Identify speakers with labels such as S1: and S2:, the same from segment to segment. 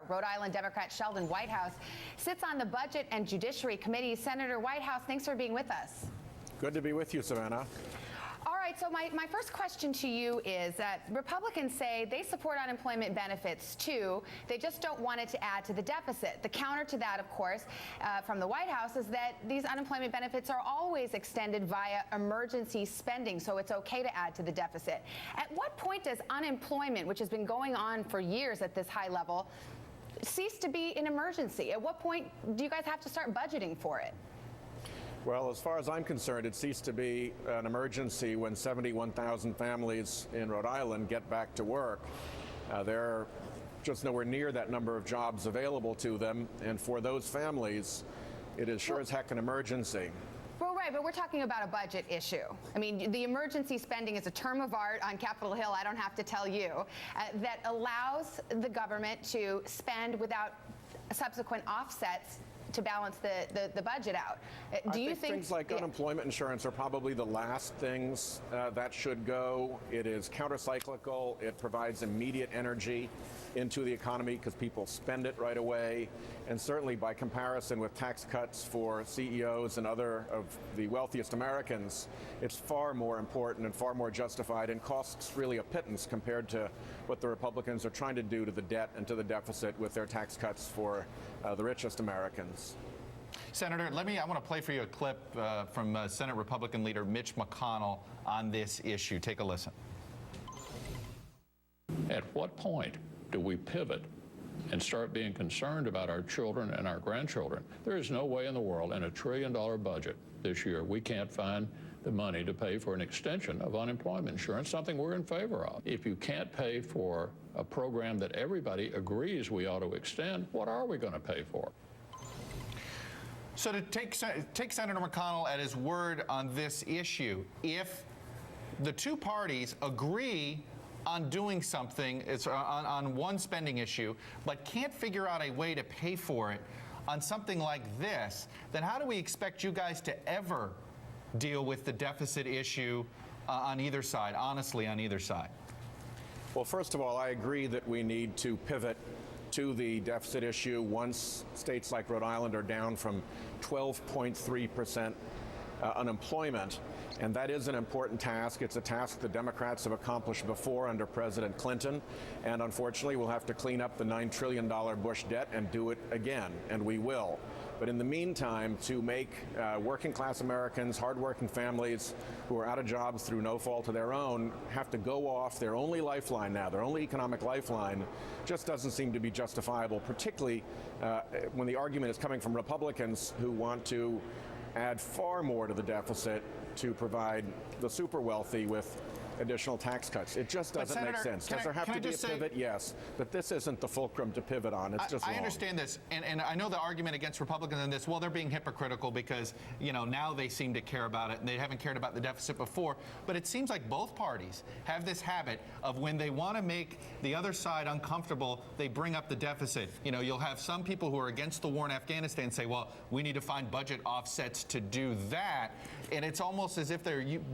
S1: Rhode Island Democrat Sheldon Whitehouse sits on the Budget and Judiciary Committee. Senator Whitehouse, thanks for being with us.
S2: Good to be with you, Savannah.
S1: All right, so my first question to you is that Republicans say they support unemployment benefits too. They just don't want it to add to the deficit. The counter to that, of course, from the White House is that these unemployment benefits are always extended via emergency spending, so it's okay to add to the deficit. At what point does unemployment, which has been going on for years at this high level, cease to be an emergency? At what point do you guys have to start budgeting for it?
S2: Well, as far as I'm concerned, it ceased to be an emergency when 71,000 families in Rhode Island get back to work. There are just nowhere near that number of jobs available to them, and for those families, it is sure as heck an emergency.
S1: Well, right, but we're talking about a budget issue. I mean, the emergency spending is a term of art on Capitol Hill, I don't have to tell you, that allows the government to spend without subsequent offsets to balance the budget out. Do you think
S2: things like unemployment insurance are probably the last things that should go? It is countercyclical. It provides immediate energy into the economy because people spend it right away. And certainly by comparison with tax cuts for CEOs and other of the wealthiest Americans, it's far more important and far more justified and costs really a pittance compared to what the Republicans are trying to do to the debt and to the deficit with their tax cuts for the richest Americans.
S3: Senator, I want to play for you a clip from Senate Republican leader Mitch McConnell on this issue. Take a listen.
S4: At what point do we pivot and start being concerned about our children and our grandchildren? There is no way in the world in $1 trillion budget this year we can't find the money to pay for an extension of unemployment insurance, something we're in favor of. If you can't pay for a program that everybody agrees we ought to extend, what are we going to pay for?
S3: So to take Senator McConnell at his word on this issue, if the two parties agree on doing something, it's on one spending issue, but can't figure out a way to pay for it on something like this, then how do we expect you guys to ever deal with the deficit issue on either side, honestly, on either side?
S2: Well, first of all, I agree that we need to pivot to the deficit issue once states like Rhode Island are down from 12.3% unemployment. And that is an important task. It's a task the Democrats have accomplished before under President Clinton. And unfortunately, we'll have to clean up the $9 trillion Bush debt and do it again, and we will. But in the meantime, to make working class Americans, hardworking families who are out of jobs through no fault of their own, have to go off their only lifeline now, their only economic lifeline, just doesn't seem to be justifiable, particularly when the argument is coming from Republicans who want to add far more to the deficit to provide the super wealthy with additional tax cuts. It just doesn't make sense. Does there have to be a pivot? Yes. But this isn't the fulcrum to pivot on. It's just wrong.
S3: I understand this. And I know the argument against Republicans on this, well, they're being hypocritical because, you know, now they seem to care about it and they haven't cared about the deficit before. But it seems like both parties have this habit of when they want to make the other side uncomfortable, they bring up the deficit. You know, you'll have some people who are against the war in Afghanistan say, well, we need to find budget offsets to do that. And it's almost as if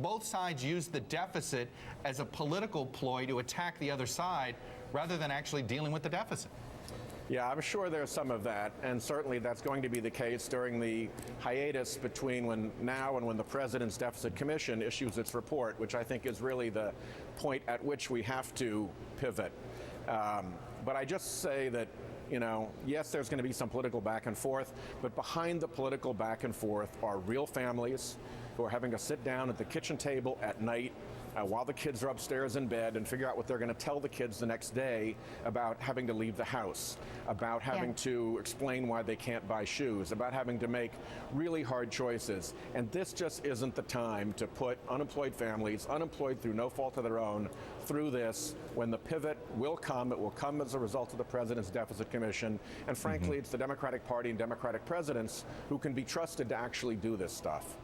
S3: both sides use the deficit as a political ploy to attack the other side rather than actually dealing with the deficit.
S2: Yeah, I'm sure there's some of that, and certainly that's going to be the case during the hiatus between now and when the President's Deficit Commission issues its report, which I think is really the point at which we have to pivot. But I just say that, you know, yes, there's going to be some political back and forth, but behind the political back and forth are real families who are having to sit down at the kitchen table at night while the kids are upstairs in bed and figure out what they're going to tell the kids the next day about having to leave the house, about having to explain why they can't buy shoes, about having to make really hard choices. And this just isn't the time to put unemployed families, unemployed through no fault of their own, through this when the pivot will come. It will come as a result of the President's Deficit Commission. And frankly, it's the Democratic Party and Democratic presidents who can be trusted to actually do this stuff.